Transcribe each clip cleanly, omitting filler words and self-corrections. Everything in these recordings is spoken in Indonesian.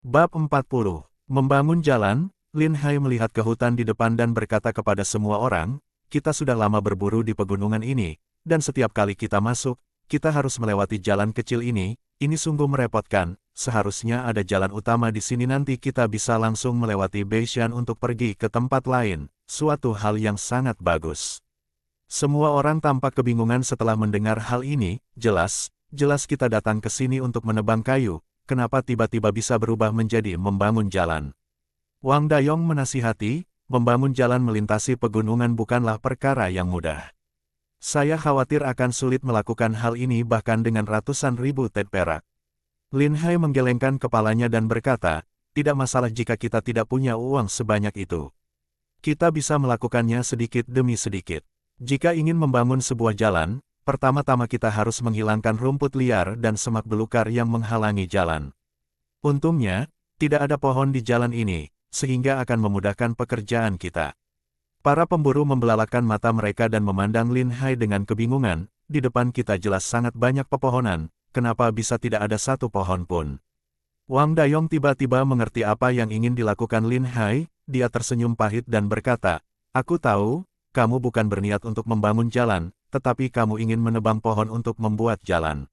Bab 40. Membangun jalan. Lin Hai melihat ke hutan di depan dan berkata kepada semua orang, kita sudah lama berburu di pegunungan ini, dan setiap kali kita masuk, kita harus melewati jalan kecil ini sungguh merepotkan, seharusnya ada jalan utama di sini nanti kita bisa langsung melewati Beishan untuk pergi ke tempat lain, suatu hal yang sangat bagus. Semua orang tampak kebingungan setelah mendengar hal ini, jelas kita datang ke sini untuk menebang kayu, kenapa tiba-tiba bisa berubah menjadi membangun jalan? Wang Dayong menasihati, membangun jalan melintasi pegunungan bukanlah perkara yang mudah. Saya khawatir akan sulit melakukan hal ini bahkan dengan ratusan ribu ted perak. Lin Hai menggelengkan kepalanya dan berkata, tidak masalah jika kita tidak punya uang sebanyak itu. Kita bisa melakukannya sedikit demi sedikit. Jika ingin membangun sebuah jalan, pertama-tama kita harus menghilangkan rumput liar dan semak belukar yang menghalangi jalan. Untungnya, tidak ada pohon di jalan ini, sehingga akan memudahkan pekerjaan kita. Para pemburu membelalakan mata mereka dan memandang Lin Hai dengan kebingungan, di depan kita jelas sangat banyak pepohonan, kenapa bisa tidak ada satu pohon pun? Wang Dayong tiba-tiba mengerti apa yang ingin dilakukan Lin Hai, dia tersenyum pahit dan berkata, aku tahu, kamu bukan berniat untuk membangun jalan, tetapi kamu ingin menebang pohon untuk membuat jalan.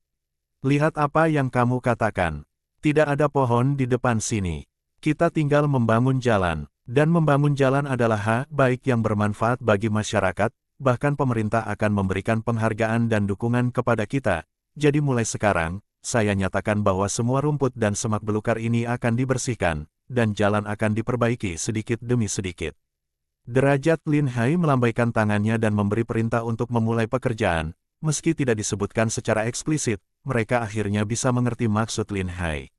Lihat apa yang kamu katakan. Tidak ada pohon di depan sini. Kita tinggal membangun jalan, dan membangun jalan adalah hal baik yang bermanfaat bagi masyarakat, bahkan pemerintah akan memberikan penghargaan dan dukungan kepada kita. Jadi mulai sekarang, saya nyatakan bahwa semua rumput dan semak belukar ini akan dibersihkan, dan jalan akan diperbaiki sedikit demi sedikit. Derajat Lin Hai melambaikan tangannya dan memberi perintah untuk memulai pekerjaan, meski tidak disebutkan secara eksplisit, mereka akhirnya bisa mengerti maksud Lin Hai.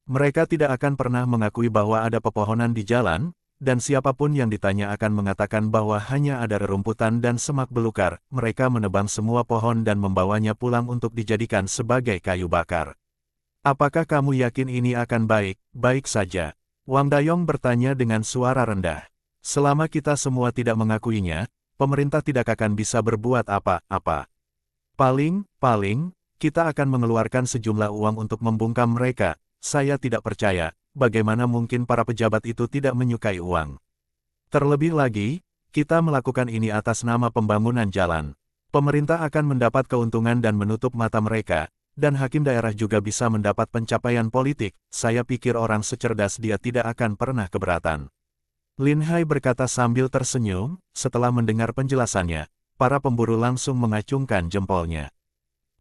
Mereka tidak akan pernah mengakui bahwa ada pepohonan di jalan, dan siapapun yang ditanya akan mengatakan bahwa hanya ada rerumputan dan semak belukar. Mereka menebang semua pohon dan membawanya pulang untuk dijadikan sebagai kayu bakar. Apakah kamu yakin ini akan baik? Baik saja. Wang Dayong bertanya dengan suara rendah. Selama kita semua tidak mengakuinya, pemerintah tidak akan bisa berbuat apa-apa. Paling, kita akan mengeluarkan sejumlah uang untuk membungkam mereka. Saya tidak percaya, bagaimana mungkin para pejabat itu tidak menyukai uang. Terlebih lagi, kita melakukan ini atas nama pembangunan jalan. Pemerintah akan mendapat keuntungan dan menutup mata mereka, dan hakim daerah juga bisa mendapat pencapaian politik. Saya pikir orang secerdas dia tidak akan pernah keberatan. Lin Hai berkata sambil tersenyum, setelah mendengar penjelasannya, para pemburu langsung mengacungkan jempolnya.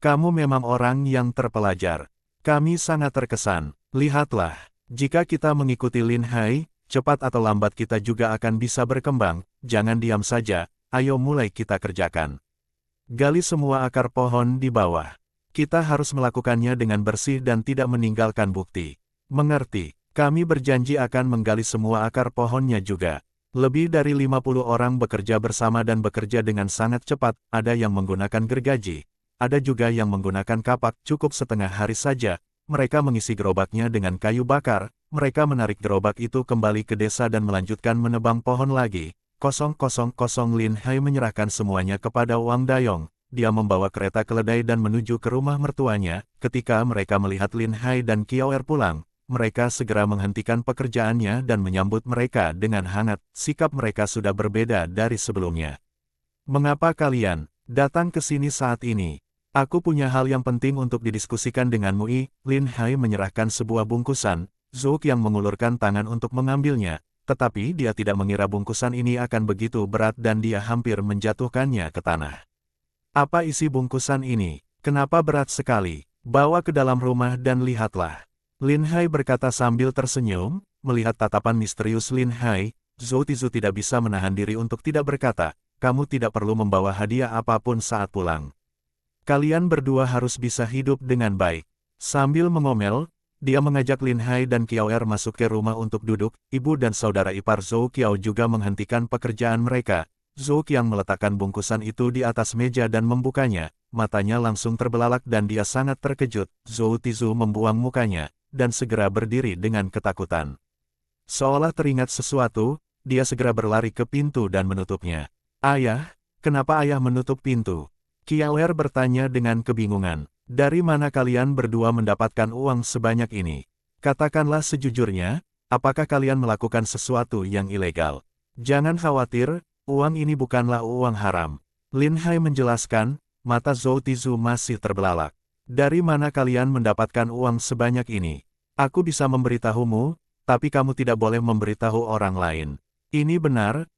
Kamu memang orang yang terpelajar. Kami sangat terkesan. Lihatlah, jika kita mengikuti Lin Hai, cepat atau lambat kita juga akan bisa berkembang. Jangan diam saja, ayo mulai kita kerjakan. Gali semua akar pohon di bawah. Kita harus melakukannya dengan bersih dan tidak meninggalkan bukti. Mengerti? Kami berjanji akan menggali semua akar pohonnya juga. Lebih dari 50 orang bekerja bersama dan bekerja dengan sangat cepat, ada yang menggunakan gergaji. Ada juga yang menggunakan kapak, cukup setengah hari saja. Mereka mengisi gerobaknya dengan kayu bakar, mereka menarik gerobak itu kembali ke desa dan melanjutkan menebang pohon lagi. Lin Hai menyerahkan semuanya kepada Wang Dayong. Dia membawa kereta keledai dan menuju ke rumah mertuanya. Ketika mereka melihat Lin Hai dan Qiaoer pulang, mereka segera menghentikan pekerjaannya dan menyambut mereka dengan hangat. Sikap mereka sudah berbeda dari sebelumnya. Mengapa kalian datang ke sini saat ini? Aku punya hal yang penting untuk didiskusikan denganmu. Lin Hai menyerahkan sebuah bungkusan. Zhou yang mengulurkan tangan untuk mengambilnya, tetapi dia tidak mengira bungkusan ini akan begitu berat dan dia hampir menjatuhkannya ke tanah. Apa isi bungkusan ini? Kenapa berat sekali? Bawa ke dalam rumah dan lihatlah. Lin Hai berkata sambil tersenyum, melihat tatapan misterius Lin Hai, Zhou Tizu tidak bisa menahan diri untuk tidak berkata, kamu tidak perlu membawa hadiah apapun saat pulang. Kalian berdua harus bisa hidup dengan baik. Sambil mengomel, dia mengajak Lin Hai dan Qiaoer masuk ke rumah untuk duduk. Ibu dan saudara ipar Zhou Qiao juga menghentikan pekerjaan mereka. Zhou Qiang meletakkan bungkusan itu di atas meja dan membukanya. Matanya langsung terbelalak dan dia sangat terkejut. Zhou Tizu membuang mukanya, dan segera berdiri dengan ketakutan. Seolah teringat sesuatu, dia segera berlari ke pintu dan menutupnya. Ayah, kenapa ayah menutup pintu? Qiaoer bertanya dengan kebingungan. Dari mana kalian berdua mendapatkan uang sebanyak ini? Katakanlah sejujurnya, apakah kalian melakukan sesuatu yang ilegal? Jangan khawatir, uang ini bukanlah uang haram. Lin Hai menjelaskan, mata Zhou Tizu masih terbelalak. Dari mana kalian mendapatkan uang sebanyak ini? Aku bisa memberitahumu, tapi kamu tidak boleh memberitahu orang lain. Ini benar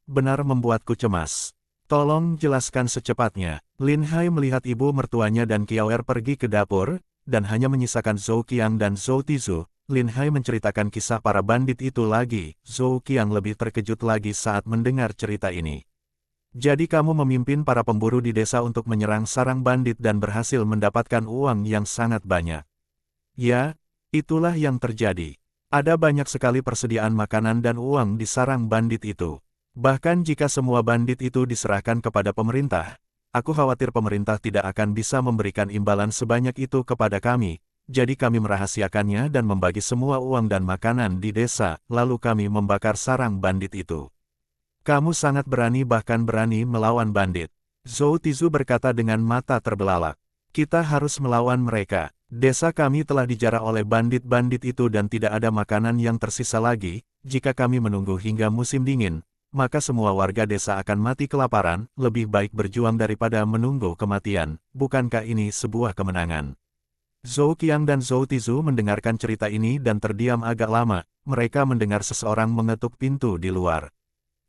membuatku cemas. Tolong jelaskan secepatnya. Lin Hai melihat ibu mertuanya dan Kiaoer pergi ke dapur, dan hanya menyisakan Zhou Qiang dan Zhou Tizu. Lin Hai menceritakan kisah para bandit itu lagi. Zhou Qiang lebih terkejut lagi saat mendengar cerita ini. Jadi kamu memimpin para pemburu di desa untuk menyerang sarang bandit dan berhasil mendapatkan uang yang sangat banyak. Ya, itulah yang terjadi. Ada banyak sekali persediaan makanan dan uang di sarang bandit itu. Bahkan jika semua bandit itu diserahkan kepada pemerintah, aku khawatir pemerintah tidak akan bisa memberikan imbalan sebanyak itu kepada kami. Jadi kami merahasiakannya dan membagi semua uang dan makanan di desa, lalu kami membakar sarang bandit itu. Kamu sangat berani bahkan berani melawan bandit. Zhou Tizu berkata dengan mata terbelalak. Kita harus melawan mereka. Desa kami telah dijarah oleh bandit-bandit itu dan tidak ada makanan yang tersisa lagi. Jika kami menunggu hingga musim dingin, maka semua warga desa akan mati kelaparan. Lebih baik berjuang daripada menunggu kematian. Bukankah ini sebuah kemenangan? Zhou Qiang dan Zhou Tizu mendengarkan cerita ini dan terdiam agak lama. Mereka mendengar seseorang mengetuk pintu di luar.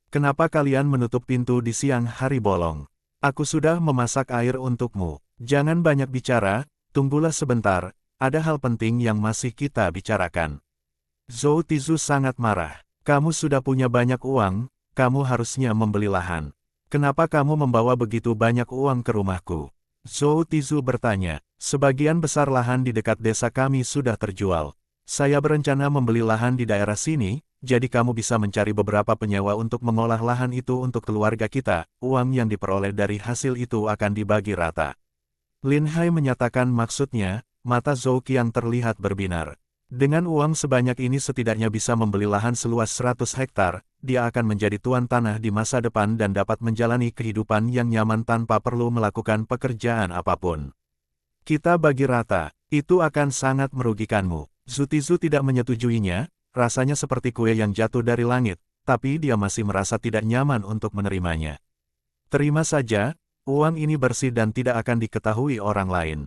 Kenapa kalian menutup pintu di siang hari bolong? Aku sudah memasak air untukmu. Jangan banyak bicara, tunggulah sebentar, ada hal penting yang masih kita bicarakan. Zhou Tizu sangat marah. Kamu sudah punya banyak uang, kamu harusnya membeli lahan. Kenapa kamu membawa begitu banyak uang ke rumahku? Zhou Tizu bertanya, sebagian besar lahan di dekat desa kami sudah terjual. Saya berencana membeli lahan di daerah sini, jadi kamu bisa mencari beberapa penyewa untuk mengolah lahan itu untuk keluarga kita. Uang yang diperoleh dari hasil itu akan dibagi rata. Lin Hai menyatakan maksudnya, mata Zhou Qiang terlihat berbinar. Dengan uang sebanyak ini setidaknya bisa membeli lahan seluas 100 hektar, dia akan menjadi tuan tanah di masa depan dan dapat menjalani kehidupan yang nyaman tanpa perlu melakukan pekerjaan apapun. Kita bagi rata, itu akan sangat merugikanmu. Zhou Tizu tidak menyetujuinya, rasanya seperti kue yang jatuh dari langit, tapi dia masih merasa tidak nyaman untuk menerimanya. Terima saja, uang ini bersih dan tidak akan diketahui orang lain.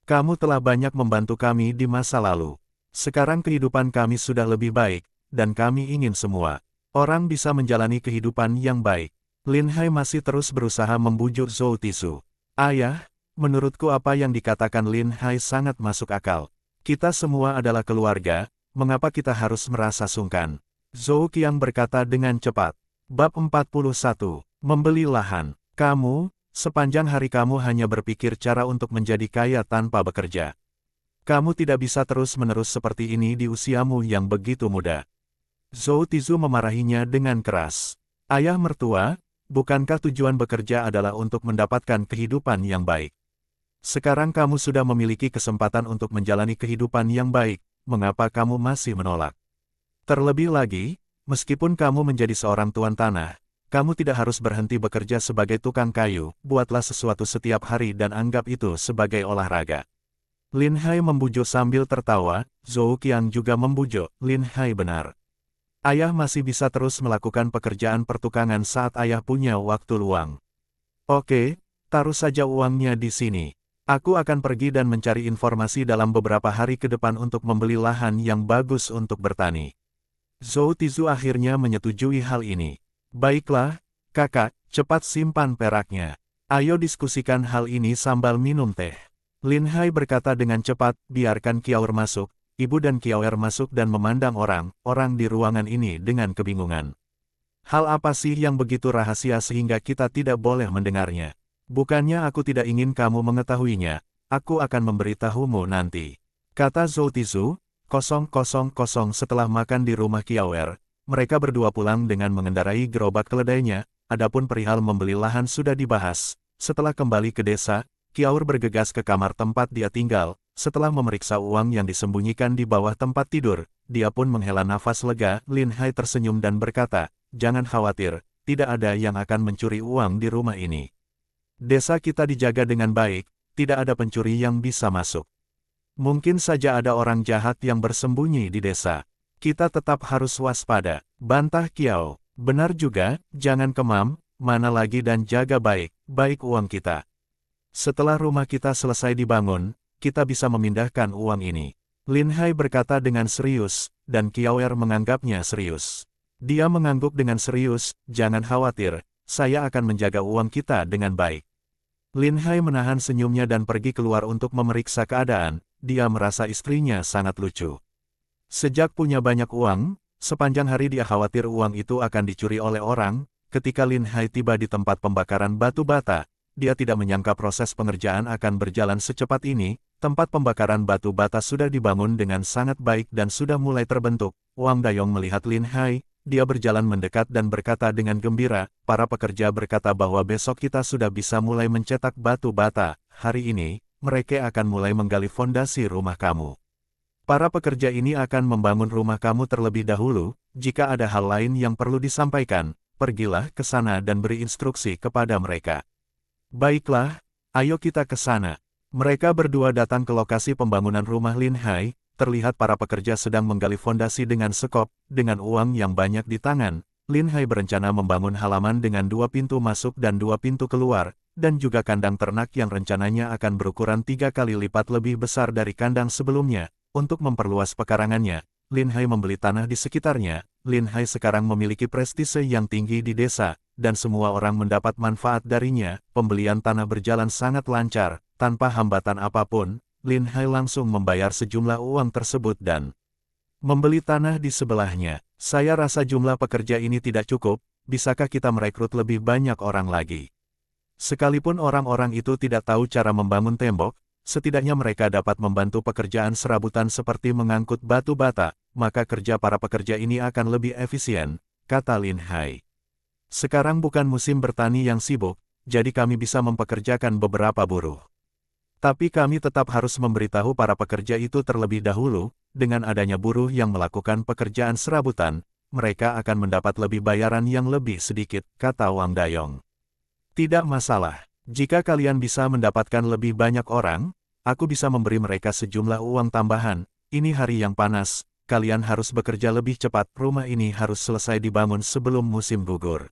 Kamu telah banyak membantu kami di masa lalu. Sekarang kehidupan kami sudah lebih baik, dan kami ingin semua orang bisa menjalani kehidupan yang baik. Lin Hai masih terus berusaha membujuk Zhou Tizu. Ayah, menurutku apa yang dikatakan Lin Hai sangat masuk akal. Kita semua adalah keluarga, mengapa kita harus merasa sungkan? Zhou Qiang berkata dengan cepat. Bab 41, Membeli Lahan. Kamu, sepanjang hari kamu hanya berpikir cara untuk menjadi kaya tanpa bekerja. Kamu tidak bisa terus-menerus seperti ini di usiamu yang begitu muda. Zhou Tizu memarahinya dengan keras. Ayah mertua, bukankah tujuan bekerja adalah untuk mendapatkan kehidupan yang baik? Sekarang kamu sudah memiliki kesempatan untuk menjalani kehidupan yang baik, mengapa kamu masih menolak? Terlebih lagi, meskipun kamu menjadi seorang tuan tanah, kamu tidak harus berhenti bekerja sebagai tukang kayu, buatlah sesuatu setiap hari dan anggap itu sebagai olahraga. Lin Hai membujuk sambil tertawa, Zhou Qiang juga membujuk, Lin Hai benar. Ayah masih bisa terus melakukan pekerjaan pertukangan saat ayah punya waktu luang. Oke, taruh saja uangnya di sini. Aku akan pergi dan mencari informasi dalam beberapa hari ke depan untuk membeli lahan yang bagus untuk bertani. Zhou Tizu akhirnya menyetujui hal ini. Baiklah, kakak, cepat simpan peraknya. Ayo diskusikan hal ini sambil minum teh. Lin Hai berkata dengan cepat, biarkan Kiaoer masuk. Ibu dan Kiaoer masuk dan memandang orang di ruangan ini dengan kebingungan. Hal apa sih yang begitu rahasia sehingga kita tidak boleh mendengarnya? Bukannya aku tidak ingin kamu mengetahuinya, aku akan memberitahumu nanti. Kata Zhou Tizu, 000 setelah makan di rumah Kiaoer, mereka berdua pulang dengan mengendarai gerobak keledainya, adapun perihal membeli lahan sudah dibahas. Setelah kembali ke desa, Kiaoer bergegas ke kamar tempat dia tinggal. Setelah memeriksa uang yang disembunyikan di bawah tempat tidur, dia pun menghela nafas lega. Lin Hai tersenyum dan berkata, jangan khawatir, tidak ada yang akan mencuri uang di rumah ini. Desa kita dijaga dengan baik, tidak ada pencuri yang bisa masuk. Mungkin saja ada orang jahat yang bersembunyi di desa. Kita tetap harus waspada, bantah Kiao. Benar juga, jangan kemam, mana lagi dan jaga baik uang kita. Setelah rumah kita selesai dibangun, kita bisa memindahkan uang ini. Lin Hai berkata dengan serius, dan Kiaoer menganggapnya serius. Dia mengangguk dengan serius, jangan khawatir, saya akan menjaga uang kita dengan baik. Lin Hai menahan senyumnya dan pergi keluar untuk memeriksa keadaan, dia merasa istrinya sangat lucu. Sejak punya banyak uang, sepanjang hari dia khawatir uang itu akan dicuri oleh orang. Ketika Lin Hai tiba di tempat pembakaran batu bata, dia tidak menyangka proses pengerjaan akan berjalan secepat ini. Tempat pembakaran batu bata sudah dibangun dengan sangat baik dan sudah mulai terbentuk. Wang Dayong melihat Lin Hai, dia berjalan mendekat dan berkata dengan gembira, para pekerja berkata bahwa besok kita sudah bisa mulai mencetak batu bata. Hari ini, mereka akan mulai menggali fondasi rumah kamu. Para pekerja ini akan membangun rumah kamu terlebih dahulu. Jika ada hal lain yang perlu disampaikan, pergilah ke sana dan beri instruksi kepada mereka. Baiklah, ayo kita ke sana. Mereka berdua datang ke lokasi pembangunan rumah Lin Hai. Terlihat para pekerja sedang menggali fondasi dengan sekop. Dengan uang yang banyak di tangan, Lin Hai berencana membangun halaman dengan 2 pintu masuk dan 2 pintu keluar, dan juga kandang ternak yang rencananya akan berukuran 3 kali lipat lebih besar dari kandang sebelumnya. Untuk memperluas pekarangannya, Lin Hai membeli tanah di sekitarnya. Lin Hai sekarang memiliki prestise yang tinggi di desa, dan semua orang mendapat manfaat darinya. Pembelian tanah berjalan sangat lancar, tanpa hambatan apapun. Lin Hai langsung membayar sejumlah uang tersebut dan membeli tanah di sebelahnya. Saya rasa jumlah pekerja ini tidak cukup, bisakah kita merekrut lebih banyak orang lagi? Sekalipun orang-orang itu tidak tahu cara membangun tembok, setidaknya mereka dapat membantu pekerjaan serabutan seperti mengangkut batu bata, maka kerja para pekerja ini akan lebih efisien, kata Lin Hai. Sekarang bukan musim bertani yang sibuk, jadi kami bisa mempekerjakan beberapa buruh. Tapi kami tetap harus memberitahu para pekerja itu terlebih dahulu, dengan adanya buruh yang melakukan pekerjaan serabutan, mereka akan mendapat lebih bayaran yang lebih sedikit, kata Wang Dayong. Tidak masalah. Jika kalian bisa mendapatkan lebih banyak orang, aku bisa memberi mereka sejumlah uang tambahan. Ini hari yang panas, kalian harus bekerja lebih cepat. Rumah ini harus selesai dibangun sebelum musim gugur.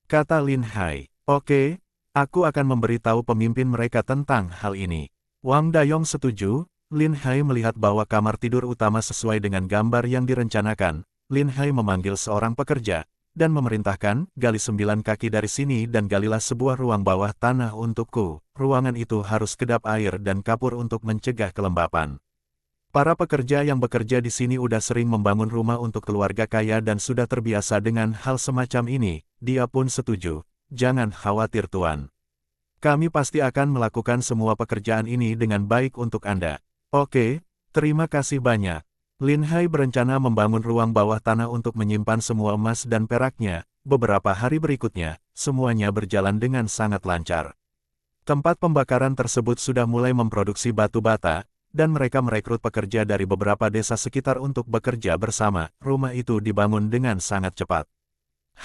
Kata Lin Hai. Oke, aku akan memberitahu pemimpin mereka tentang hal ini. Wang Dayong setuju. Lin Hai melihat bahwa kamar tidur utama sesuai dengan gambar yang direncanakan. Lin Hai memanggil seorang pekerja dan memerintahkan, gali 9 kaki dari sini dan galilah sebuah ruang bawah tanah untukku. Ruangan itu harus kedap air dan kapur untuk mencegah kelembapan. Para pekerja yang bekerja di sini udah sering membangun rumah untuk keluarga kaya dan sudah terbiasa dengan hal semacam ini. Dia pun setuju. Jangan khawatir Tuan. Kami pasti akan melakukan semua pekerjaan ini dengan baik untuk Anda. Oke, terima kasih banyak. Lin Hai berencana membangun ruang bawah tanah untuk menyimpan semua emas dan peraknya. Beberapa hari berikutnya, semuanya berjalan dengan sangat lancar. Tempat pembakaran tersebut sudah mulai memproduksi batu bata, dan mereka merekrut pekerja dari beberapa desa sekitar untuk bekerja bersama. Rumah itu dibangun dengan sangat cepat.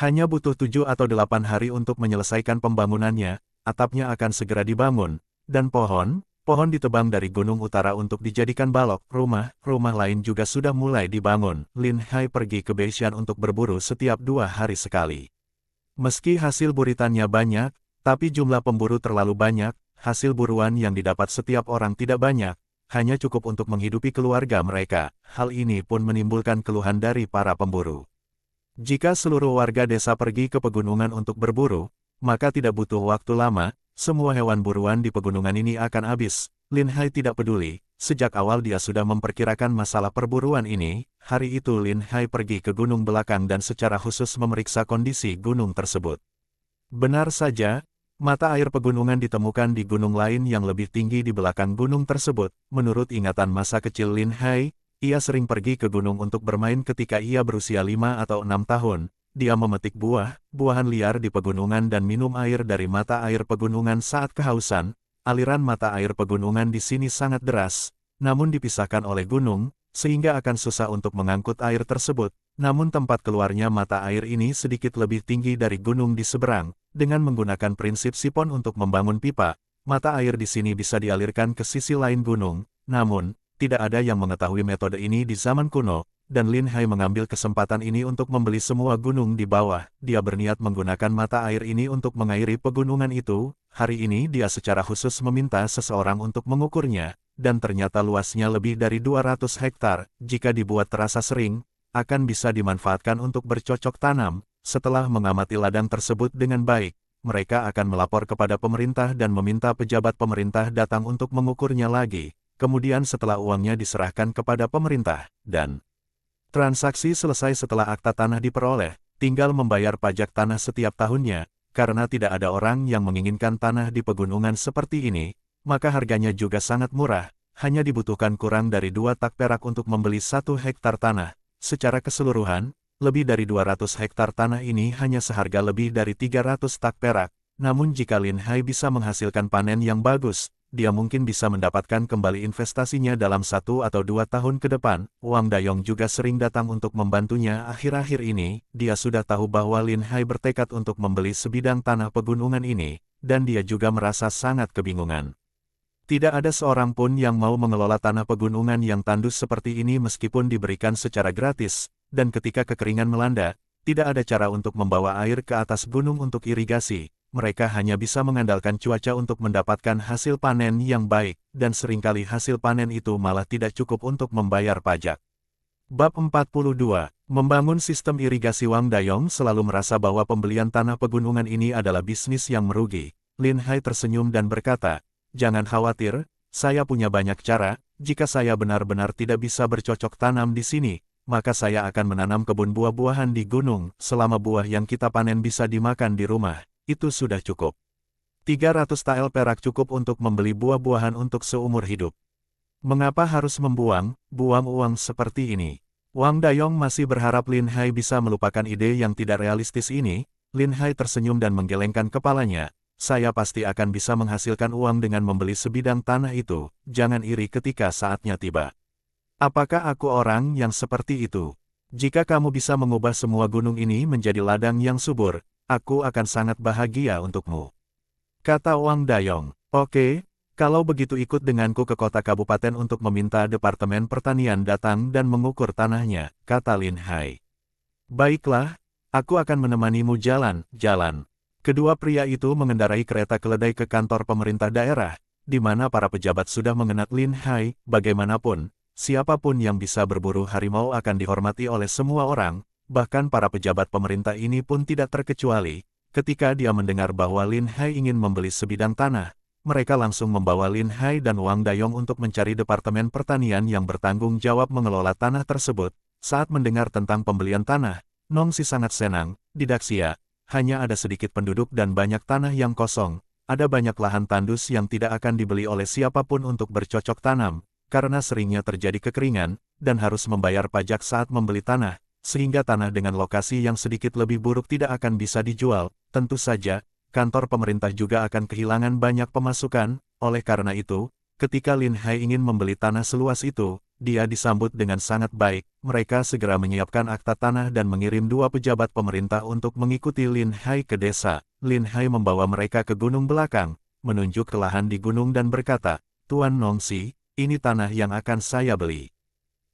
Hanya butuh 7 atau 8 hari untuk menyelesaikan pembangunannya, atapnya akan segera dibangun, dan pohon ditebang dari gunung utara untuk dijadikan balok. Rumah lain juga sudah mulai dibangun. Lin Hai pergi ke Beishan untuk berburu setiap 2 hari sekali. Meski hasil buritannya banyak, tapi jumlah pemburu terlalu banyak, hasil buruan yang didapat setiap orang tidak banyak, hanya cukup untuk menghidupi keluarga mereka. Hal ini pun menimbulkan keluhan dari para pemburu. Jika seluruh warga desa pergi ke pegunungan untuk berburu, maka tidak butuh waktu lama, semua hewan buruan di pegunungan ini akan habis. Lin Hai tidak peduli, sejak awal dia sudah memperkirakan masalah perburuan ini. Hari itu Lin Hai pergi ke gunung belakang dan secara khusus memeriksa kondisi gunung tersebut. Benar saja, mata air pegunungan ditemukan di gunung lain yang lebih tinggi di belakang gunung tersebut. Menurut ingatan masa kecil Lin Hai, ia sering pergi ke gunung untuk bermain ketika ia berusia 5 atau 6 tahun. Dia memetik buah-buahan liar di pegunungan dan minum air dari mata air pegunungan saat kehausan. Aliran mata air pegunungan di sini sangat deras, namun dipisahkan oleh gunung, sehingga akan susah untuk mengangkut air tersebut. Namun tempat keluarnya mata air ini sedikit lebih tinggi dari gunung di seberang. Dengan menggunakan prinsip sipon untuk membangun pipa, mata air di sini bisa dialirkan ke sisi lain gunung. Namun, tidak ada yang mengetahui metode ini di zaman kuno, dan Lin Hai mengambil kesempatan ini untuk membeli semua gunung di bawah. Dia berniat menggunakan mata air ini untuk mengairi pegunungan itu. Hari ini dia secara khusus meminta seseorang untuk mengukurnya, dan ternyata luasnya lebih dari 200 hektar. Jika dibuat terasa sering, akan bisa dimanfaatkan untuk bercocok tanam. Setelah mengamati ladang tersebut dengan baik, mereka akan melapor kepada pemerintah dan meminta pejabat pemerintah datang untuk mengukurnya lagi. Kemudian setelah uangnya diserahkan kepada pemerintah, dan transaksi selesai setelah akta tanah diperoleh, tinggal membayar pajak tanah setiap tahunnya. Karena tidak ada orang yang menginginkan tanah di pegunungan seperti ini, maka harganya juga sangat murah, hanya dibutuhkan kurang dari 2 tak perak untuk membeli 1 hektar tanah. Secara keseluruhan, lebih dari 200 hektar tanah ini hanya seharga lebih dari 300 tak perak. Namun jika Lin Hai bisa menghasilkan panen yang bagus, dia mungkin bisa mendapatkan kembali investasinya dalam 1 atau 2 tahun ke depan. Wang Dayong juga sering datang untuk membantunya. Akhir-akhir ini, dia sudah tahu bahwa Lin Hai bertekad untuk membeli sebidang tanah pegunungan ini, dan dia juga merasa sangat kebingungan. Tidak ada seorang pun yang mau mengelola tanah pegunungan yang tandus seperti ini meskipun diberikan secara gratis, dan ketika kekeringan melanda, tidak ada cara untuk membawa air ke atas gunung untuk irigasi. Mereka hanya bisa mengandalkan cuaca untuk mendapatkan hasil panen yang baik, dan seringkali hasil panen itu malah tidak cukup untuk membayar pajak. Bab 42. Membangun sistem irigasi. Wang Dayong selalu merasa bahwa pembelian tanah pegunungan ini adalah bisnis yang merugi. Lin Hai tersenyum dan berkata, "Jangan khawatir, saya punya banyak cara. Jika saya benar-benar tidak bisa bercocok tanam di sini, maka saya akan menanam kebun buah-buahan di gunung. Selama buah yang kita panen bisa dimakan di rumah, itu sudah cukup. 300 tael perak cukup untuk membeli buah-buahan untuk seumur hidup. Mengapa harus buang uang seperti ini?" Wang Dayong masih berharap Lin Hai bisa melupakan ide yang tidak realistis ini. Lin Hai tersenyum dan menggelengkan kepalanya. "Saya pasti akan bisa menghasilkan uang dengan membeli sebidang tanah itu. Jangan iri ketika saatnya tiba." "Apakah aku orang yang seperti itu? Jika kamu bisa mengubah semua gunung ini menjadi ladang yang subur, aku akan sangat bahagia untukmu," kata Wang Dayong. "Oke, kalau begitu ikut denganku ke kota kabupaten untuk meminta Departemen Pertanian datang dan mengukur tanahnya," kata Lin Hai. "Baiklah, aku akan menemanimu jalan-jalan." Kedua pria itu mengendarai kereta keledai ke kantor pemerintah daerah, di mana para pejabat sudah mengenal Lin Hai. Bagaimanapun, siapapun yang bisa berburu harimau akan dihormati oleh semua orang, bahkan para pejabat pemerintah ini pun tidak terkecuali. Ketika dia mendengar bahwa Lin Hai ingin membeli sebidang tanah, mereka langsung membawa Lin Hai dan Wang Dayong untuk mencari Departemen Pertanian yang bertanggung jawab mengelola tanah tersebut. Saat mendengar tentang pembelian tanah, Nongxi sangat senang. Di Daxia, hanya ada sedikit penduduk dan banyak tanah yang kosong. Ada banyak lahan tandus yang tidak akan dibeli oleh siapapun untuk bercocok tanam, karena seringnya terjadi kekeringan, dan harus membayar pajak saat membeli tanah, sehingga tanah dengan lokasi yang sedikit lebih buruk tidak akan bisa dijual. Tentu saja, kantor pemerintah juga akan kehilangan banyak pemasukan. Oleh karena itu, ketika Lin Hai ingin membeli tanah seluas itu, dia disambut dengan sangat baik. Mereka segera menyiapkan akta tanah dan mengirim 2 pejabat pemerintah untuk mengikuti Lin Hai ke desa. Lin Hai membawa mereka ke gunung belakang, menunjuk ke lahan di gunung dan berkata, "Tuan Nongxi, ini tanah yang akan saya beli."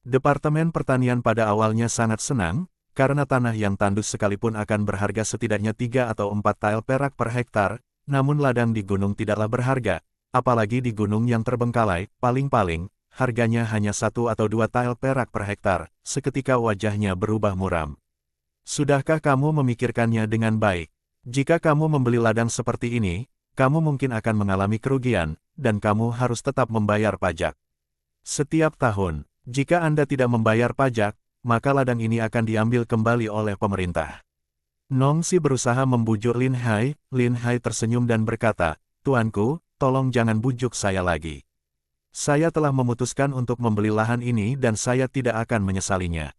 Departemen Pertanian pada awalnya sangat senang, karena tanah yang tandus sekalipun akan berharga setidaknya 3 atau 4 tael perak per hektar, namun ladang di gunung tidaklah berharga, apalagi di gunung yang terbengkalai. Paling-paling, harganya hanya 1 atau 2 tael perak per hektar. Seketika wajahnya berubah muram. "Sudahkah kamu memikirkannya dengan baik? Jika kamu membeli ladang seperti ini, kamu mungkin akan mengalami kerugian, dan kamu harus tetap membayar pajak setiap tahun. Jika Anda tidak membayar pajak, maka ladang ini akan diambil kembali oleh pemerintah." Nongxi berusaha membujuk Lin Hai. Lin Hai tersenyum dan berkata, "Tuanku, tolong jangan bujuk saya lagi. Saya telah memutuskan untuk membeli lahan ini dan saya tidak akan menyesalinya."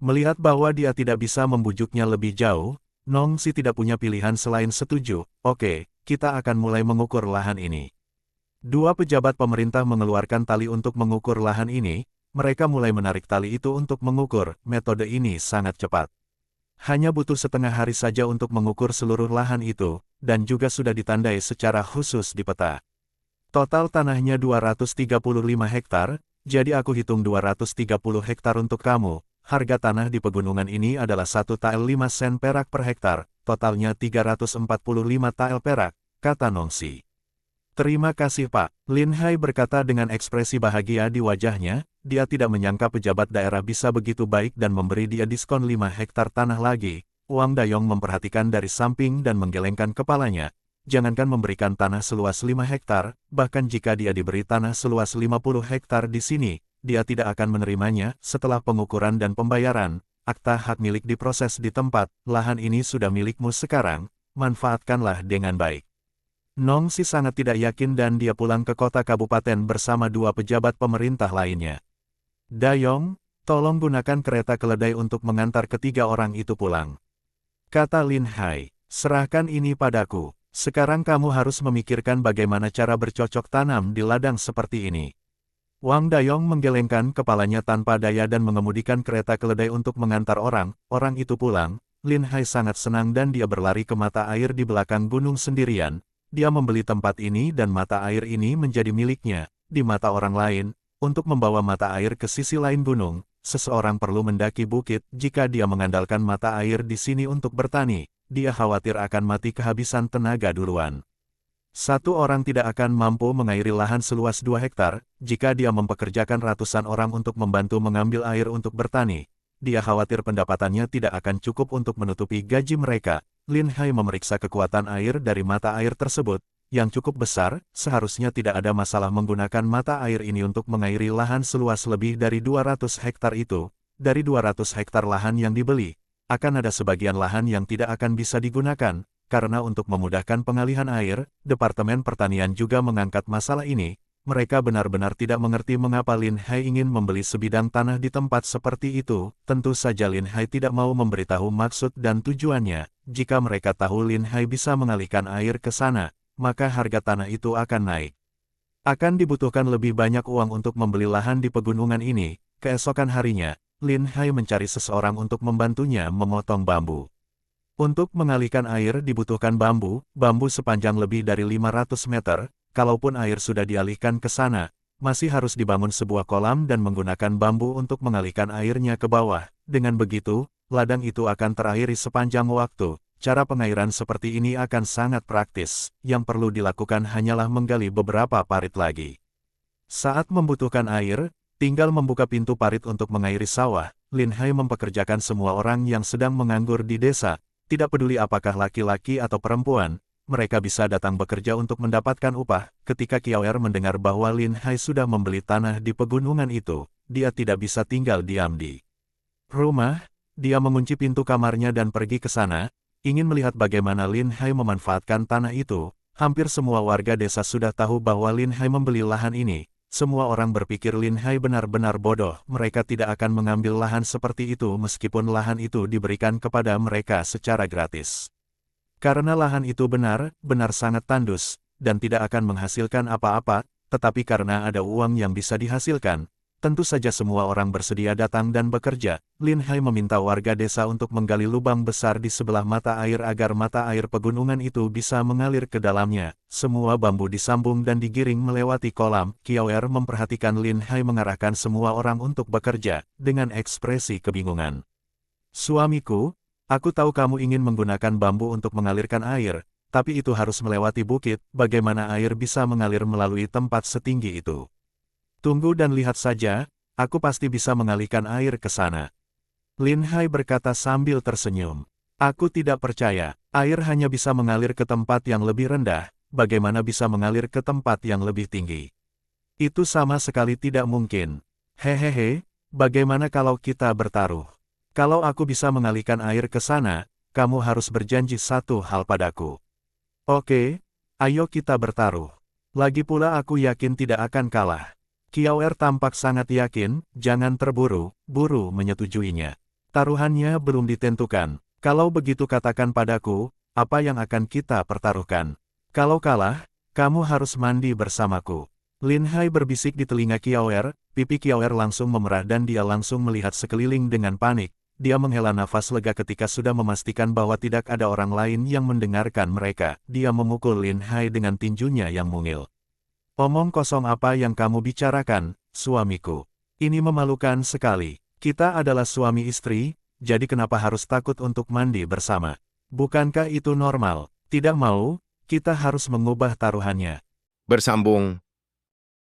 Melihat bahwa dia tidak bisa membujuknya lebih jauh, Nongxi tidak punya pilihan selain setuju. "Oke, kita akan mulai mengukur lahan ini." 2 pejabat pemerintah mengeluarkan tali untuk mengukur lahan ini. Mereka mulai menarik tali itu untuk mengukur. Metode ini sangat cepat. Hanya butuh setengah hari saja untuk mengukur seluruh lahan itu, dan juga sudah ditandai secara khusus di peta. Total tanahnya 235 hektar, jadi aku hitung 230 hektar untuk kamu. Harga tanah di pegunungan ini adalah 1 tael 5 sen perak per hektar, totalnya 345 tael perak, kata Nongsi. Terima kasih Pak, Lin Hai berkata dengan ekspresi bahagia di wajahnya. Dia tidak menyangka pejabat daerah bisa begitu baik dan memberi dia diskon 5 hektar tanah lagi. Wang Dayong memperhatikan dari samping dan menggelengkan kepalanya. Jangankan memberikan tanah seluas 5 hektar, bahkan jika dia diberi tanah seluas 50 hektar di sini, dia tidak akan menerimanya. Setelah pengukuran dan pembayaran, akta hak milik diproses di tempat. Lahan ini sudah milikmu sekarang, manfaatkanlah dengan baik. Nongsi sangat tidak yakin dan dia pulang ke kota kabupaten bersama 2 pejabat pemerintah lainnya. Dayong, tolong gunakan kereta keledai untuk mengantar ketiga orang itu pulang. Kata Lin Hai, serahkan ini padaku. Sekarang kamu harus memikirkan bagaimana cara bercocok tanam di ladang seperti ini. Wang Dayong menggelengkan kepalanya tanpa daya dan mengemudikan kereta keledai untuk mengantar orang itu pulang. Lin Hai sangat senang dan dia berlari ke mata air di belakang gunung sendirian. Dia membeli tempat ini dan mata air ini menjadi miliknya. Di mata orang lain, untuk membawa mata air ke sisi lain gunung, seseorang perlu mendaki bukit. Jika dia mengandalkan mata air di sini untuk bertani, dia khawatir akan mati kehabisan tenaga duluan. Satu orang tidak akan mampu mengairi lahan seluas 2 hektar, jika dia mempekerjakan ratusan orang untuk membantu mengambil air untuk bertani. Dia khawatir pendapatannya tidak akan cukup untuk menutupi gaji mereka. Lin Hai memeriksa kekuatan air dari mata air tersebut, yang cukup besar. Seharusnya tidak ada masalah menggunakan mata air ini untuk mengairi lahan seluas lebih dari 200 hektar itu. Dari 200 hektar lahan yang dibeli, akan ada sebagian lahan yang tidak akan bisa digunakan. Karena untuk memudahkan pengalihan air, Departemen Pertanian juga mengangkat masalah ini. Mereka benar-benar tidak mengerti mengapa Lin Hai ingin membeli sebidang tanah di tempat seperti itu. Tentu saja Lin Hai tidak mau memberitahu maksud dan tujuannya. Jika mereka tahu Lin Hai bisa mengalihkan air ke sana, maka harga tanah itu akan naik. Akan dibutuhkan lebih banyak uang untuk membeli lahan di pegunungan ini. Keesokan harinya, Lin Hai mencari seseorang untuk membantunya memotong bambu. Untuk mengalihkan air dibutuhkan bambu sepanjang lebih dari 500 meter, kalaupun air sudah dialihkan ke sana, masih harus dibangun sebuah kolam dan menggunakan bambu untuk mengalihkan airnya ke bawah. Dengan begitu, ladang itu akan terairi sepanjang waktu. Cara pengairan seperti ini akan sangat praktis, yang perlu dilakukan hanyalah menggali beberapa parit lagi. Saat membutuhkan air, tinggal membuka pintu parit untuk mengairi sawah. Lin Hai mempekerjakan semua orang yang sedang menganggur di desa. Tidak peduli apakah laki-laki atau perempuan, mereka bisa datang bekerja untuk mendapatkan upah. Ketika Kiaoer mendengar bahwa Lin Hai sudah membeli tanah di pegunungan itu, dia tidak bisa tinggal diam di rumah. Dia mengunci pintu kamarnya dan pergi ke sana, ingin melihat bagaimana Lin Hai memanfaatkan tanah itu. Hampir semua warga desa sudah tahu bahwa Lin Hai membeli lahan ini. Semua orang berpikir Lin Hai benar-benar bodoh. Mereka tidak akan mengambil lahan seperti itu meskipun lahan itu diberikan kepada mereka secara gratis. Karena lahan itu benar-benar sangat tandus, dan tidak akan menghasilkan apa-apa, tetapi karena ada uang yang bisa dihasilkan, tentu saja semua orang bersedia datang dan bekerja. Lin Hai meminta warga desa untuk menggali lubang besar di sebelah mata air agar mata air pegunungan itu bisa mengalir ke dalamnya. Semua bambu disambung dan digiring melewati kolam. Kiaoer memperhatikan Lin Hai mengarahkan semua orang untuk bekerja, dengan ekspresi kebingungan. Suamiku, aku tahu kamu ingin menggunakan bambu untuk mengalirkan air, tapi itu harus melewati bukit. Bagaimana air bisa mengalir melalui tempat setinggi itu? Tunggu dan lihat saja, aku pasti bisa mengalihkan air ke sana. Lin Hai berkata sambil tersenyum. Aku tidak percaya, air hanya bisa mengalir ke tempat yang lebih rendah, bagaimana bisa mengalir ke tempat yang lebih tinggi? Itu sama sekali tidak mungkin. Hehehe, bagaimana kalau kita bertaruh? Kalau aku bisa mengalihkan air ke sana, kamu harus berjanji satu hal padaku. Oke, ayo kita bertaruh. Lagi pula aku yakin tidak akan kalah. Kiaoer tampak sangat yakin. Jangan terburu-buru menyetujuinya. Taruhannya belum ditentukan. Kalau begitu katakan padaku, apa yang akan kita pertaruhkan? Kalau kalah, kamu harus mandi bersamaku. Lin Hai berbisik di telinga Kiaoer. Pipi Kiaoer langsung memerah dan dia langsung melihat sekeliling dengan panik. Dia menghela nafas lega ketika sudah memastikan bahwa tidak ada orang lain yang mendengarkan mereka. Dia memukul Lin Hai dengan tinjunya yang mungil. Omong kosong apa yang kamu bicarakan? Suamiku, ini memalukan sekali. Kita adalah suami istri, jadi kenapa harus takut untuk mandi bersama? Bukankah itu normal? Tidak mau, kita harus mengubah taruhannya. Bersambung,